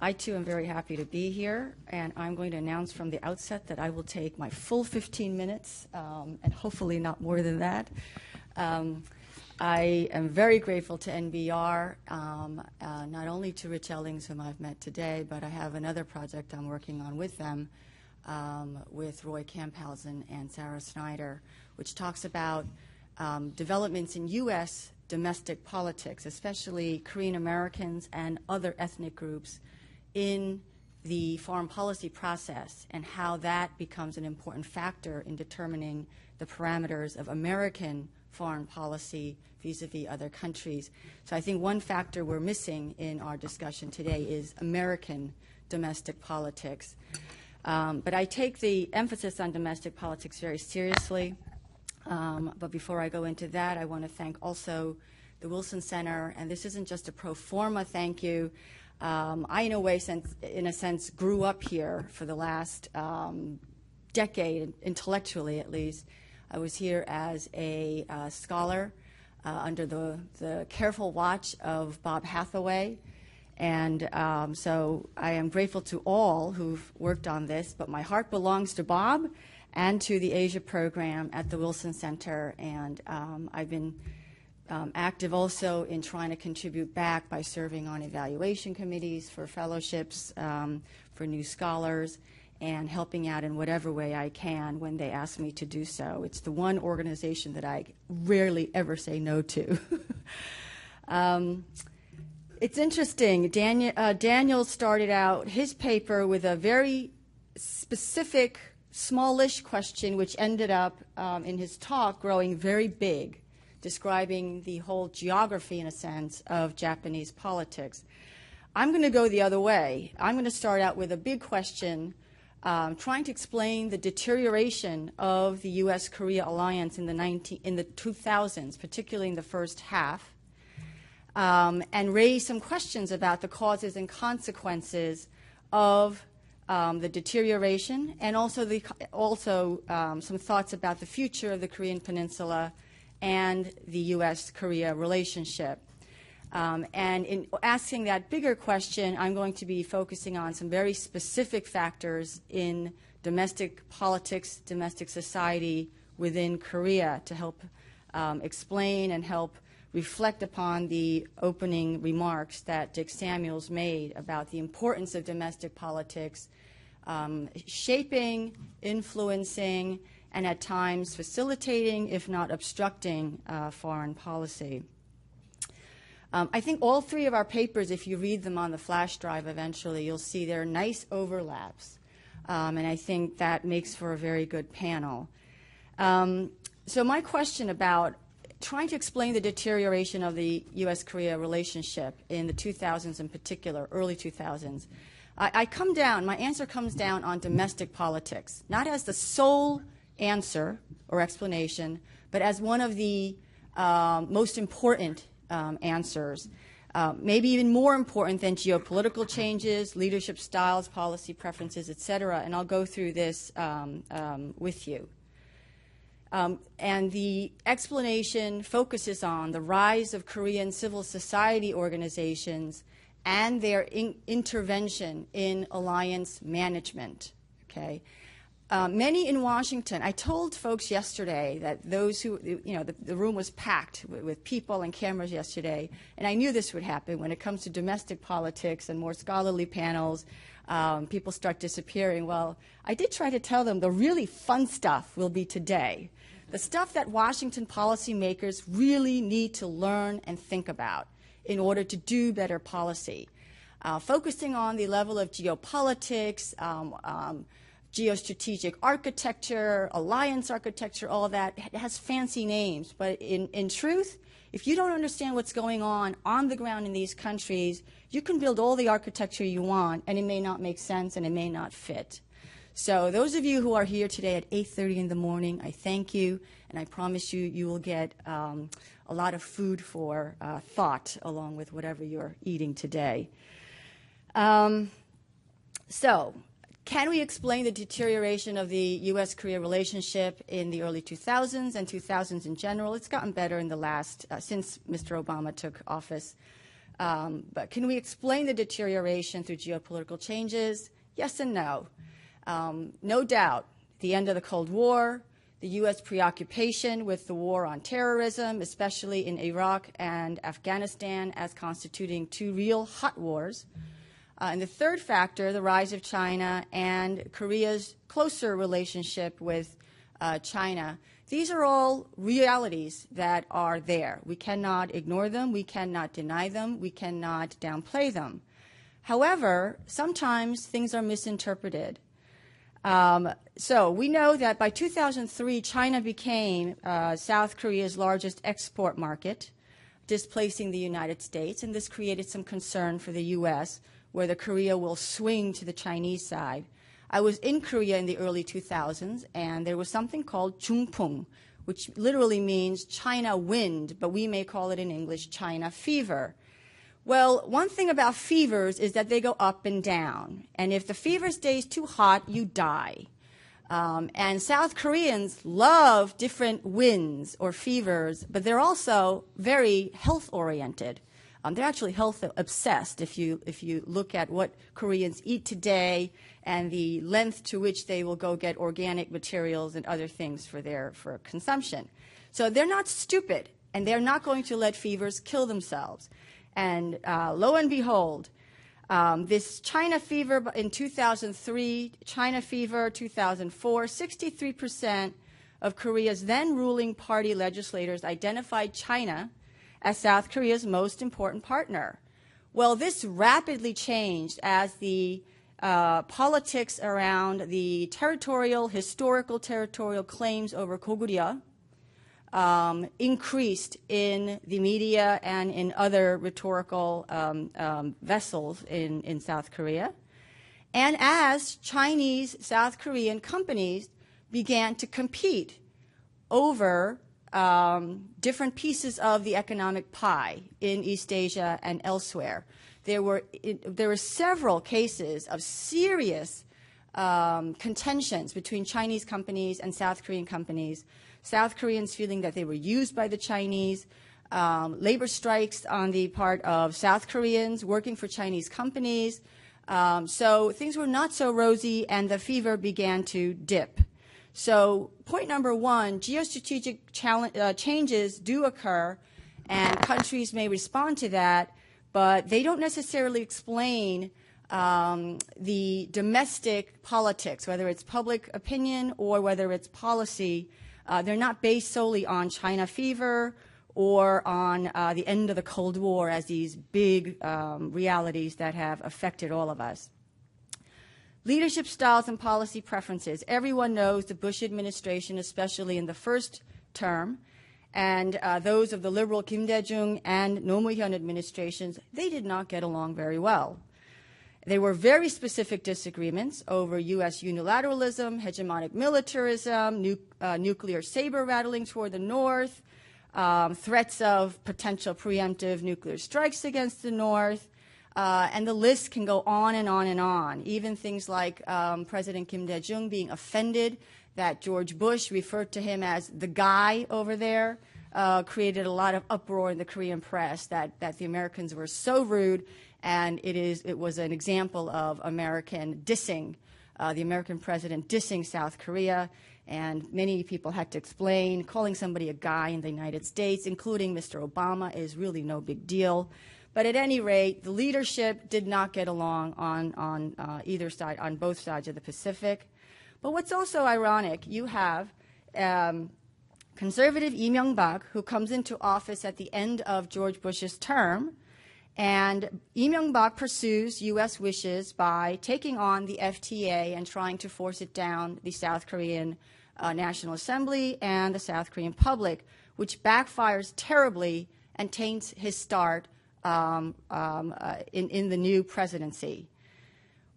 I too am very happy to be here, and I'm going to announce from the outset that I will take my full 15 minutes, and hopefully not more than that. I am very grateful to NBR, not only to Rich Ellings, whom I've met today, but I have another project I'm working on with them, with Roy Camphausen and Sarah Snyder, which talks about developments in U.S. domestic politics, especially Korean Americans and other ethnic groups in the foreign policy process, and how that becomes an important factor in determining the parameters of American foreign policy vis-a-vis other countries. So I think one factor we're missing in our discussion today is American domestic politics. But I take the emphasis on domestic politics very seriously. But before I go into that, I want to thank also the Wilson Center, and this isn't just a pro forma thank you. I, in a sense, grew up here for the last decade, intellectually at least. I was here as a scholar under the careful watch of Bob Hathaway. And so I am grateful to all who've worked on this, but my heart belongs to Bob and to the Asia program at the Wilson Center. And I've been active also in trying to contribute back by serving on evaluation committees for fellowships for new scholars, and helping out in whatever way I can when they ask me to do so. It's the one organization that I rarely ever say no to. It's interesting. Daniel started out his paper with a very specific, smallish question, which ended up in his talk growing very big, describing the whole geography, in a sense, of Japanese politics. I'm going to go the other way. I'm going to start out with a big question, trying to explain the deterioration of the U.S.-Korea alliance in the 2000s, particularly in the first half, and raise some questions about the causes and consequences of the deterioration, and also some thoughts about the future of the Korean Peninsula and the U.S.-Korea relationship. And in asking that bigger question, I'm going to be focusing on some very specific factors in domestic politics, domestic society within Korea to help explain and help reflect upon the opening remarks that Dick Samuels made about the importance of domestic politics, shaping, influencing, and at times facilitating, if not obstructing, foreign policy. I think all three of our papers, if you read them on the flash drive eventually, you'll see there are nice overlaps. And I think that makes for a very good panel. So my question about trying to explain the deterioration of the U.S.-Korea relationship in the 2000s in particular, early 2000s, my answer comes down on domestic politics, not as the sole answer or explanation, but as one of the most important answers, maybe even more important than geopolitical changes, leadership styles, policy preferences, etc. And I'll go through this with you. And the explanation focuses on the rise of Korean civil society organizations and their intervention in alliance management. Okay. Many in Washington, I told folks yesterday that those who, the room was packed with people and cameras yesterday, and I knew this would happen when it comes to domestic politics and more scholarly panels. People start disappearing. Well, I did try to tell them the really fun stuff will be today. The stuff that Washington policymakers really need to learn and think about in order to do better policy. Focusing on the level of geopolitics, geostrategic architecture, alliance architecture, all that. It has fancy names. But in truth, if you don't understand what's going on the ground in these countries, you can build all the architecture you want, and it may not make sense and it may not fit. So those of you who are here today at 8:30 in the morning, I thank you, and I promise you, you will get a lot of food for thought along with whatever you're eating today. So, can we explain the deterioration of the U.S.-Korea relationship in the early 2000s and 2000s in general? It's gotten better in the last, since Mr. Obama took office. But can we explain the deterioration through geopolitical changes? Yes and no. No doubt, the end of the Cold War, the U.S. preoccupation with the war on terrorism, especially in Iraq and Afghanistan, as constituting two real hot wars. And the third factor, the rise of China and Korea's closer relationship with China. These are all realities that are there. We cannot ignore them. We cannot deny them. We cannot downplay them. However, sometimes things are misinterpreted. So we know that by 2003, China became South Korea's largest export market, displacing the United States, and this created some concern for the U.S., whether Korea will swing to the Chinese side. I was in Korea in the early 2000s, and there was something called 중풍, which literally means China wind, but we may call it in English China fever. Well, one thing about fevers is that they go up and down, and if the fever stays too hot, you die. And South Koreans love different winds or fevers, but they're also very health-oriented. They're actually health obsessed if you look at what Koreans eat today and the length to which they will go get organic materials and other things for consumption. So they're not stupid, and they're not going to let fevers kill themselves. And lo and behold, this China fever in 2003, China fever 2004, 63% of Korea's then ruling party legislators identified China as South Korea's most important partner. Well, this rapidly changed as the politics around the historical territorial claims over Goguryeo increased in the media and in other rhetorical vessels in South Korea. And as Chinese South Korean companies began to compete over different pieces of the economic pie in East Asia and elsewhere. There were several cases of serious contentions between Chinese companies and South Korean companies, South Koreans feeling that they were used by the Chinese, labor strikes on the part of South Koreans working for Chinese companies. So things were not so rosy, and the fever began to dip. So point number one, geostrategic changes do occur, and countries may respond to that, but they don't necessarily explain the domestic politics, whether it's public opinion or whether it's policy. They're not based solely on China fever or on the end of the Cold War as these big realities that have affected all of us. Leadership styles and policy preferences. Everyone knows the Bush administration, especially in the first term, and those of the liberal Kim Dae-jung and Roh Moo-hyun administrations, they did not get along very well. There were very specific disagreements over U.S. unilateralism, hegemonic militarism, nuclear saber rattling toward the north, threats of potential preemptive nuclear strikes against the north, and the list can go on and on and on. Even things like President Kim Dae-jung being offended that George Bush referred to him as the guy over there created a lot of uproar in the Korean press that the Americans were so rude, and it was an example of American dissing, the American president dissing South Korea, and many people had to explain calling somebody a guy in the United States, including Mr. Obama, is really no big deal. But at any rate, the leadership did not get along on either side, on both sides of the Pacific. But what's also ironic, you have conservative Lee Myung-bak, who comes into office at the end of George Bush's term, and Lee Myung-bak pursues U.S. wishes by taking on the FTA and trying to force it down the South Korean National Assembly and the South Korean public, which backfires terribly and taints his start in the new presidency.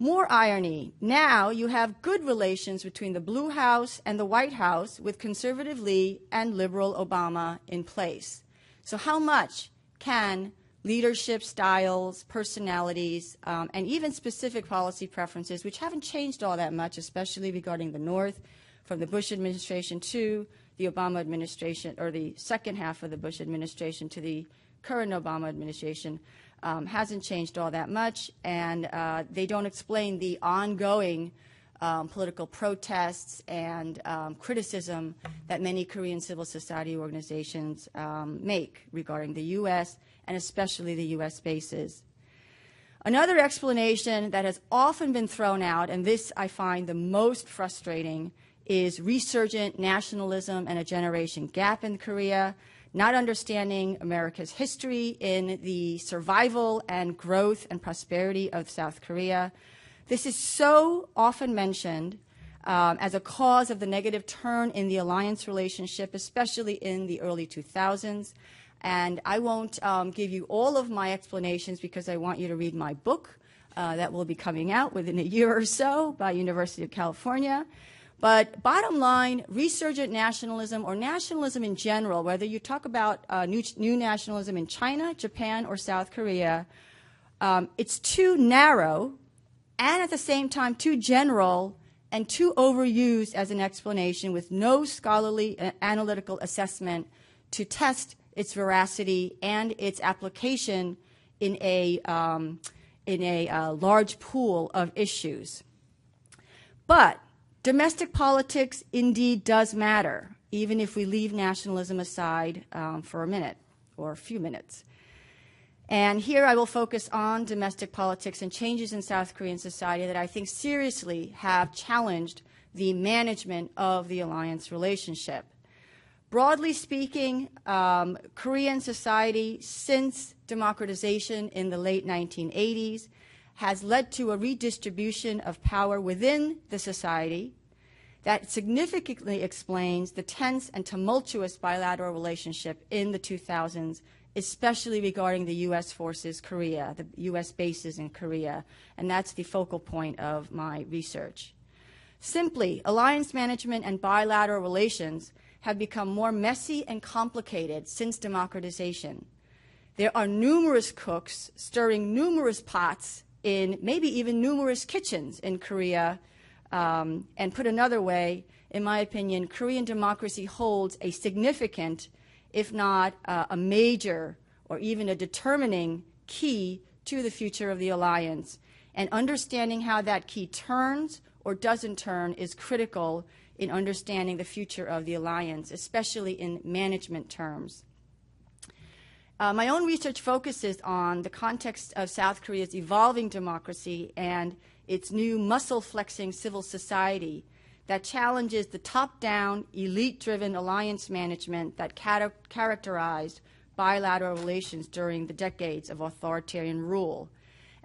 More irony. Now you have good relations between the Blue House and the White House with conservative Lee and liberal Obama in place. So how much can leadership styles, personalities, and even specific policy preferences, which haven't changed all that much, especially regarding the North, from the Bush administration to the Obama administration, or the second half of the Bush administration to the current Obama administration, hasn't changed all that much, and they don't explain the ongoing political protests and criticism that many Korean civil society organizations make regarding the U.S. and especially the U.S. bases. Another explanation that has often been thrown out, and this I find the most frustrating, is resurgent nationalism and a generation gap in Korea, not understanding America's history in the survival and growth and prosperity of South Korea. This is so often mentioned as a cause of the negative turn in the alliance relationship, especially in the early 2000s. And I won't give you all of my explanations because I want you to read my book that will be coming out within a year or so by University of California. But bottom line, resurgent nationalism or nationalism in general, whether you talk about new nationalism in China, Japan, or South Korea, it's too narrow and at the same time too general and too overused as an explanation with no scholarly analytical assessment to test its veracity and its application in a large pool of issues. But domestic politics indeed does matter, even if we leave nationalism aside for a minute or a few minutes. And here I will focus on domestic politics and changes in South Korean society that I think seriously have challenged the management of the alliance relationship. Broadly speaking, Korean society since democratization in the late 1980s has led to a redistribution of power within the society that significantly explains the tense and tumultuous bilateral relationship in the 2000s, especially regarding the U.S. forces Korea, the U.S. bases in Korea, and that's the focal point of my research. Simply, alliance management and bilateral relations have become more messy and complicated since democratization. There are numerous cooks stirring numerous pots in maybe even numerous kitchens in Korea. And put another way, in my opinion, Korean democracy holds a significant, if not a major or even a determining key to the future of the alliance. And understanding how that key turns or doesn't turn is critical in understanding the future of the alliance, especially in management terms. My own research focuses on the context of South Korea's evolving democracy and its new muscle-flexing civil society that challenges the top-down, elite-driven alliance management that characterized bilateral relations during the decades of authoritarian rule.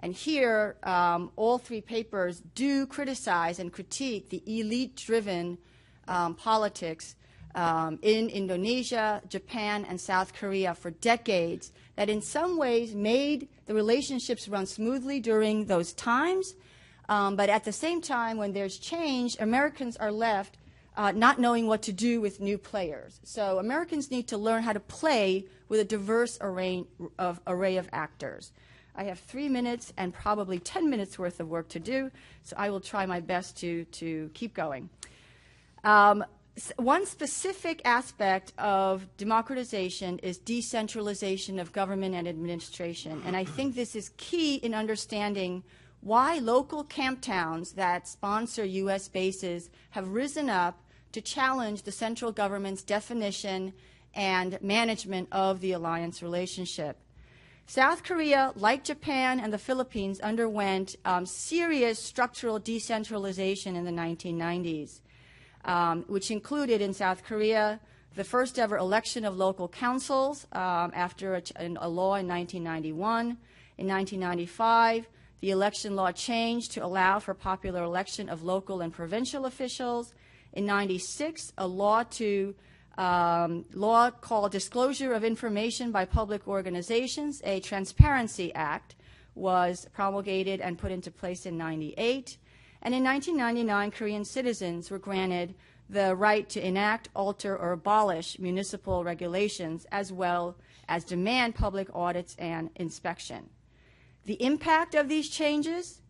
And here, all three papers do criticize and critique the elite-driven politics in Indonesia, Japan, and South Korea for decades that in some ways made the relationships run smoothly during those times. But at the same time, when there's change, Americans are left not knowing what to do with new players. So Americans need to learn how to play with a diverse array of actors. I have 3 minutes and probably 10 minutes worth of work to do, so I will try my best to keep going. One specific aspect of democratization is decentralization of government and administration, and I think this is key in understanding why local camp towns that sponsor U.S. bases have risen up to challenge the central government's definition and management of the alliance relationship. South Korea, like Japan and the Philippines, underwent serious structural decentralization in the 1990s, which included in South Korea the first ever election of local councils after a law in 1991. In 1995, the election law changed to allow for popular election of local and provincial officials. In 96, a law called Disclosure of Information by Public Organizations, a Transparency Act, was promulgated and put into place in 98. And in 1999, Korean citizens were granted the right to enact, alter, or abolish municipal regulations, as well as demand public audits and inspection. The impact of these changes,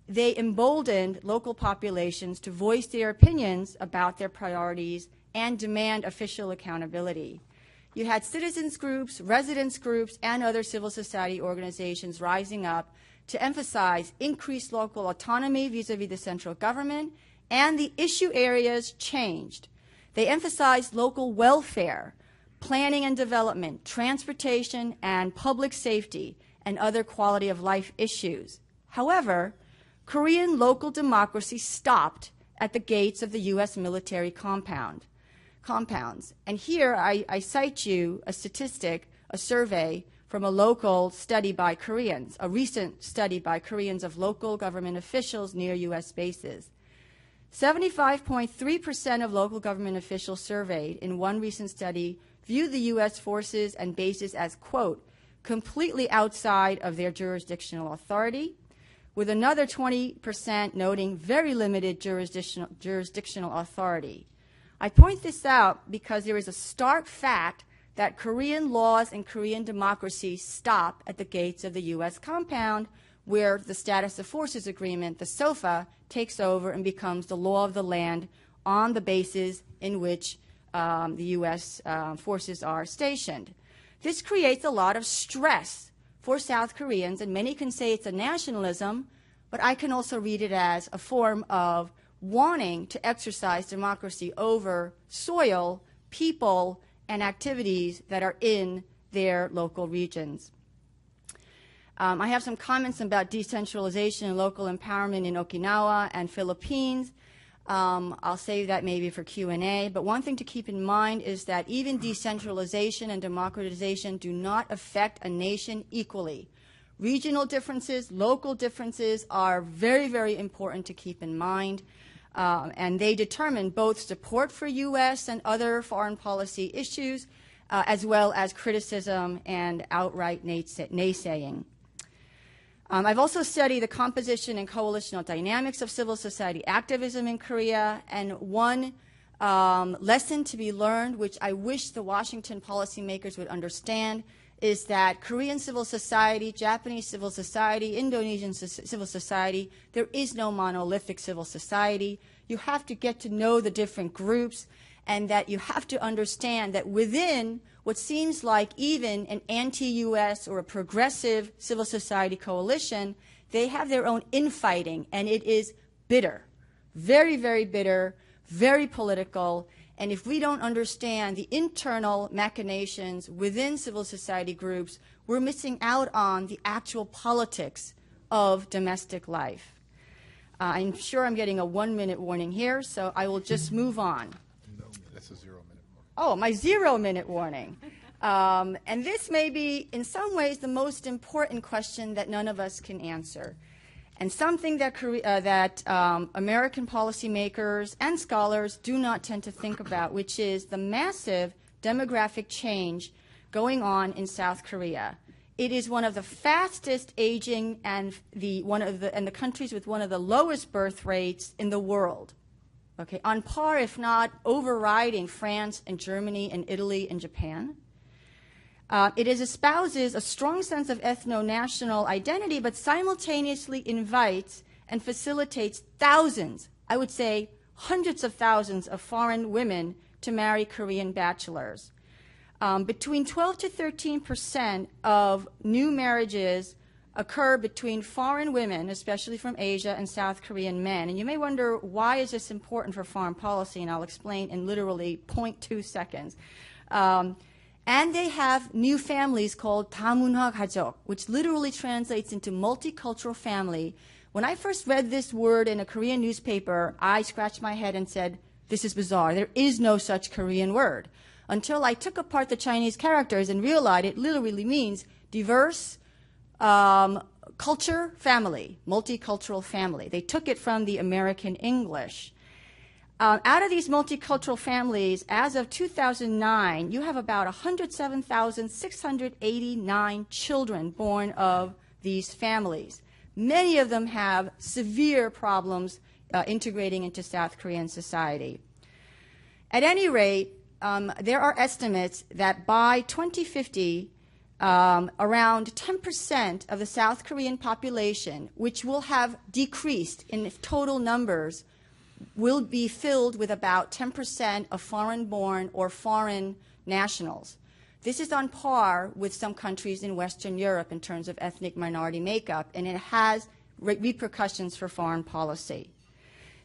they emboldened local populations to voice their opinions about their priorities and demand official accountability. you had citizens groups, residents groups, and other civil society organizations rising up to emphasize increased local autonomy vis-a-vis the central government, and the issue areas changed. They emphasized local welfare, planning and development, transportation, and public safety, and other quality of life issues. However, Korean local democracy stopped at the gates of the U.S. military compounds. And here I cite you a statistic, a survey from a local study by Koreans, a recent study by Koreans of local government officials near U.S. bases. 75.3% of local government officials surveyed in one recent study viewed the U.S. forces and bases as, quote, completely outside of their jurisdictional authority, with another 20% noting very limited jurisdictional authority. I point this out because there is a stark fact that Korean laws and Korean democracy stop at the gates of the U.S. compound, where the Status of Forces Agreement, the SOFA, takes over and becomes the law of the land on the bases in which the U.S. Forces are stationed. This creates a lot of stress for South Koreans, and many can say it's a nationalism, but I can also read it as a form of wanting to exercise democracy over soil, people, and activities that are in their local regions. I have some comments about decentralization and local empowerment in Okinawa and Philippines. I'll save that maybe for Q&A, but one thing to keep in mind is that even decentralization and democratization do not affect a nation equally. Regional differences, local differences are very, very important to keep in mind. And they determine both support for U.S. and other foreign policy issues, as well as criticism and outright naysaying. I've also studied the composition and coalitional dynamics of civil society activism in Korea, and one lesson to be learned, which I wish the Washington policymakers would understand, is that Korean civil society, Japanese civil society, Indonesian civil society, there is no monolithic civil society. You have to get to know the different groups, and that you have to understand that within what seems like even an anti-U.S. or a progressive civil society coalition, they have their own infighting, and it is bitter, very, very bitter, very political. And if we don't understand the internal machinations within civil society groups, we're missing out on the actual politics of domestic life. I'm sure I'm getting a 1-minute warning here, so I will just move on. No, that's a 0-minute warning. Oh, my 0-minute warning. And this may be, in some ways, the most important question that none of us can answer, and something that American policymakers and scholars do not tend to think about, which is the massive demographic change going on in South Korea. It is one of the fastest aging and the countries with one of the lowest birth rates in the world. Okay, on par, if not overriding, France and Germany and Italy and Japan. It espouses a strong sense of ethno-national identity, but simultaneously invites and facilitates thousands, I would say hundreds of thousands of foreign women to marry Korean bachelors. Between 12 to 13% of new marriages occur between foreign women, especially from Asia, and South Korean men. And you may wonder, why is this important for foreign policy? And I'll explain in literally 0.2 seconds. And they have new families called 다문화 가족, which literally translates into multicultural family. When I first read this word in a Korean newspaper, I scratched my head and said, this is bizarre. There is no such Korean word. Until I took apart the Chinese characters and realized it literally means diverse culture family, multicultural family. They took it from the American English. Out of these multicultural families, as of 2009, you have about 107,689 children born of these families. Many of them have severe problems integrating into South Korean society. At any rate, there are estimates that by 2050, around 10% of the South Korean population, which will have decreased in total numbers, will be filled with about 10% of foreign-born or foreign nationals. This is on par with some countries in Western Europe in terms of ethnic minority makeup, and it has repercussions for foreign policy.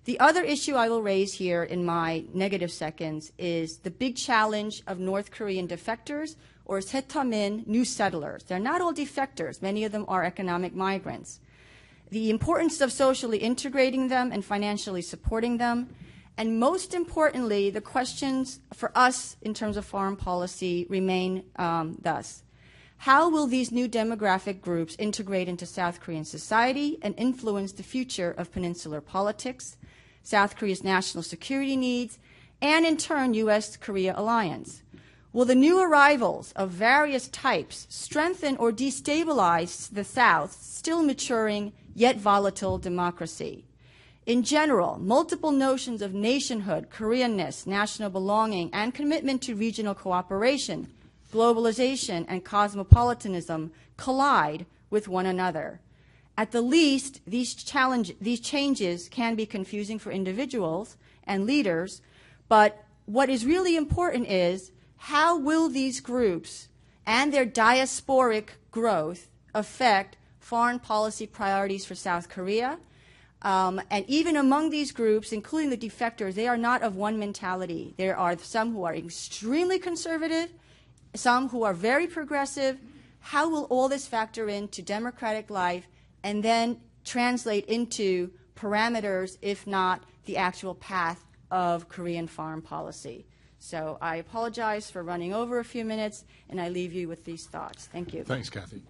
The other issue I will raise here in my negative seconds is the big challenge of North Korean defectors, or Setamin, new settlers. They're not all defectors. Many of them are economic migrants. The importance of socially integrating them and financially supporting them, and most importantly, the questions for us in terms of foreign policy remain thus. How will these new demographic groups integrate into South Korean society and influence the future of peninsular politics, South Korea's national security needs, and in turn, U.S.-Korea alliance? Will the new arrivals of various types strengthen or destabilize the South's still maturing yet volatile democracy? In general, multiple notions of nationhood, Koreanness, national belonging, and commitment to regional cooperation, globalization, and cosmopolitanism collide with one another. At the least, these changes can be confusing for individuals and leaders, but what is really important is how will these groups and their diasporic growth affect foreign policy priorities for South Korea? And even among these groups, including the defectors, they are not of one mentality. There are some who are extremely conservative, some who are very progressive. How will all this factor into democratic life and then translate into parameters, if not the actual path of Korean foreign policy? So I apologize for running over a few minutes, and I leave you with these thoughts. Thank you. Thanks, Kathy.